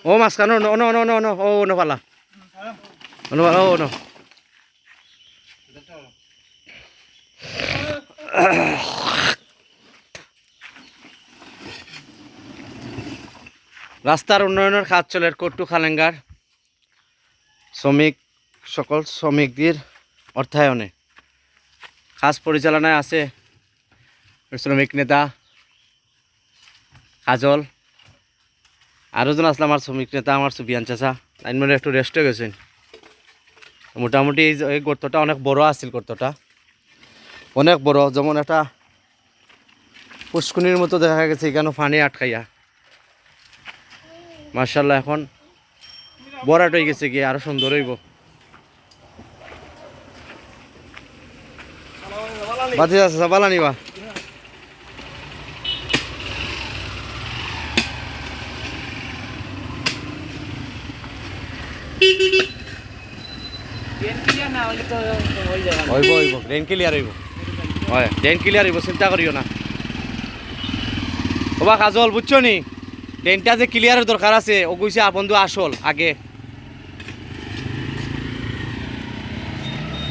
ও মাঝখানে ও পালা ও ন রাস্তার উন্নয়নের কাজ চলে কট্টু খালেঙ্গার সকল শ্রমিকদের অর্থায়নে কাজ পরিচালনায় আছে শ্রমিক নেতা কাজল আরও জন আসলে আমার শ্রমিক নেতা আমার সুবিয়ান চাচা তাই মানে একটু রেস্টে গেছেন। মোটামুটি এই গর্তটা অনেক বড় আছিল, গর্তটা অনেক বড়, যেমন একটা পুষ্কুনির মতো দেখা গেছে এখানে পানি আটকাইয়া। মার্শাল্লাহ এখন বড়াট হয়ে গেছে গিয়ে, আরো সুন্দর হইব। বাতি আছে বালা নিবা হইব ড্রেন ক্লিয়ার হইব, হয় ড্রেন ক্লিয়ার হইব, চিন্তা করিও না। ওবা কাজল বুঝছো নি, ট্রেনটা যে ক্লিয়ারের দরকার আছে ও কইছে বন্ধু আসল আগে